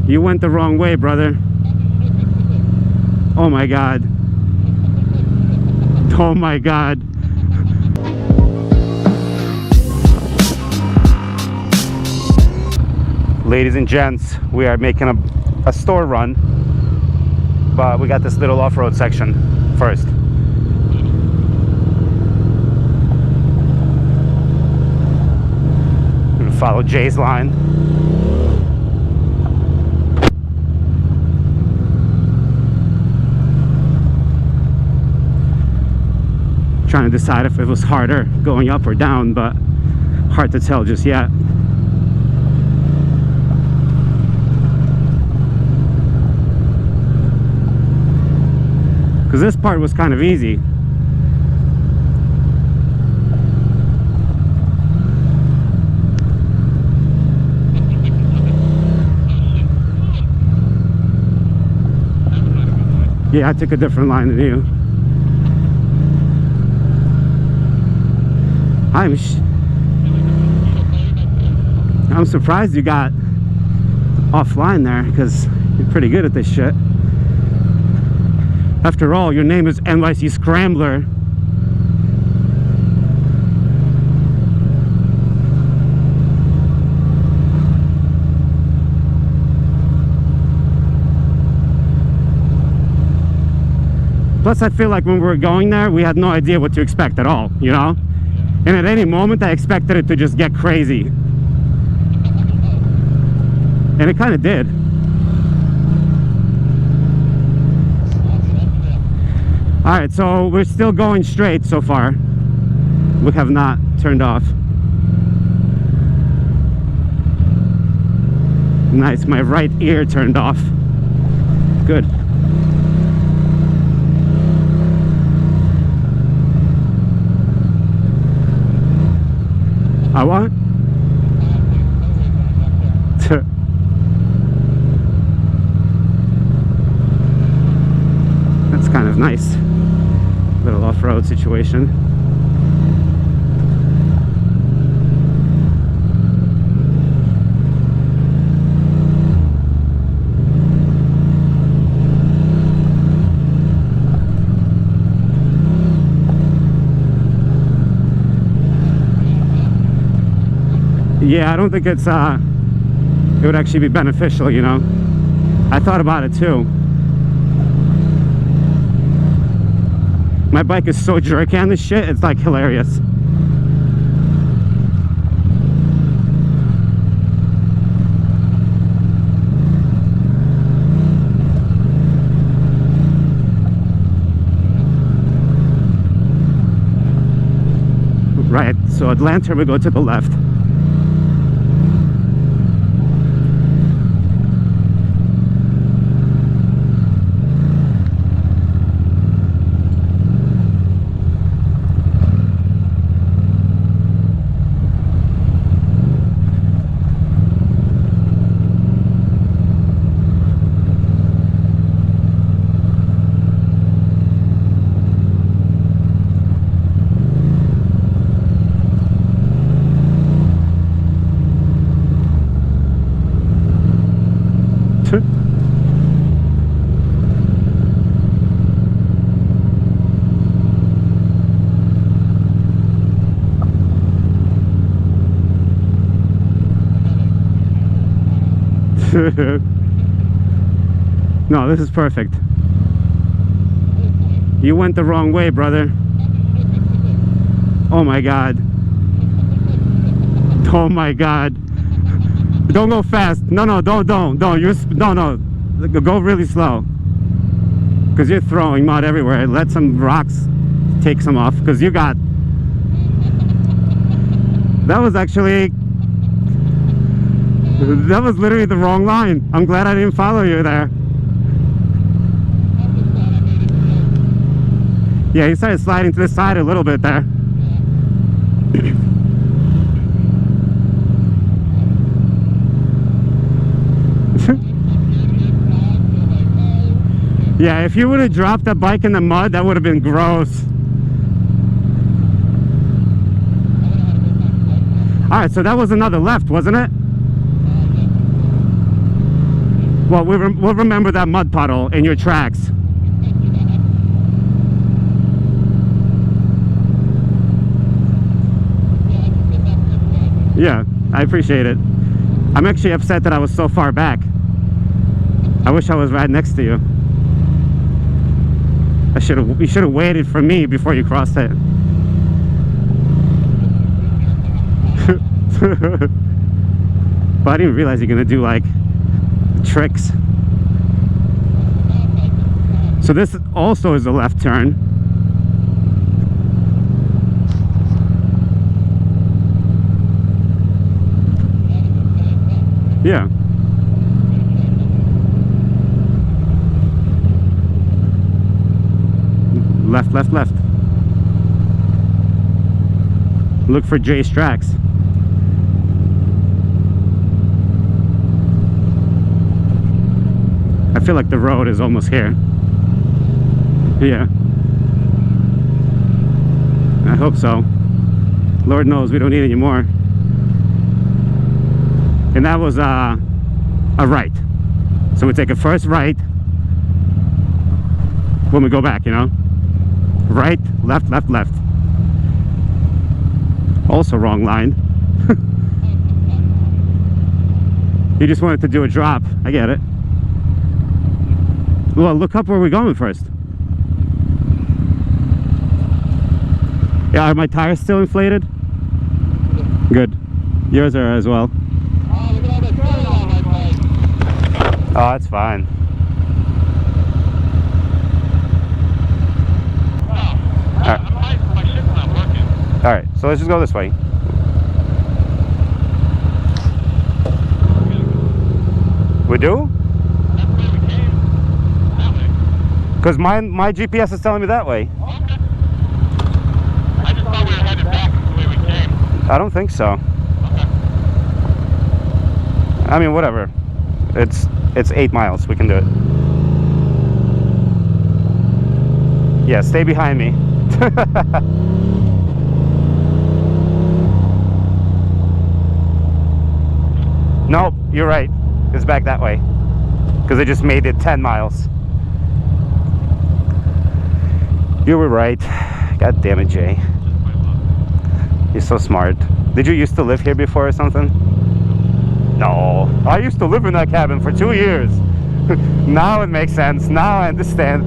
You went the wrong way, brother. Oh my God. Oh my God. Ladies and gents, we are making a store run, but we got this little off-road section first. I'm gonna follow Jay's line. Trying to decide if it was harder going up or down, but hard to tell just yet. Because this part was kind of easy. Yeah, I took a different line than you. I'm surprised you got offline there, because you're pretty good at this shit. After all, your name is NYC Scrambler. Plus, I feel like when we were going there, we had no idea what to expect at all, you know? And at any moment, I expected it to just get crazy. And it kind of did. Alright, so we're still going straight so far. We have not turned off. Nice, my right ear turned off. Good. I want? That's kind of nice. Little off-road situation. Yeah, I don't think it's it would actually be beneficial, you know. I thought about it too. My bike is so jerky on this shit, it's like hilarious. Right, so at Lantern we go to the left. No, this is perfect. You went the wrong way, brother. Oh my God. Oh my God. Don't go fast. No, don't. No. Go really slow. Because you're throwing mud everywhere. Let some rocks take some off. Because you got... That was literally the wrong line. I'm glad I didn't follow you there. Yeah, you started sliding to the side a little bit there. Yeah, if you would have dropped that bike in the mud, that would have been gross. Alright, so that was another left, wasn't it? Well, we'll remember that mud puddle in your tracks. Yeah, I appreciate it. I'm actually upset that I was so far back. I wish I was right next to you. You should have waited for me before you crossed it. But I didn't realize you're gonna do like tricks. So this also is a left turn. Yeah. Left, left, left. Look for Jay's tracks. I feel like the road is almost here. Yeah. I hope so. Lord knows we don't need any more. And that was a right. So we take a first right when we go back, you know? Right, left, left, left. Also wrong line. You just wanted to do a drop. I get it. Well, look up where we're going first. Yeah, are my tires still inflated? Good. Yours are as well. Oh, that's fine. Alright, so let's just go this way. We do? That's the way we came. That way. Because my GPS is telling me that way. Okay. I just thought we were headed back the way we came. I don't think so. Okay. I mean, whatever. It's 8 miles. We can do it. Yeah, stay behind me. Nope, you're right. It's back that way. Because they just made it 10 miles. You were right. God damn it, Jay. You're so smart. Did you used to live here before or something? No. I used to live in that cabin for 2 years. Now it makes sense. Now I understand.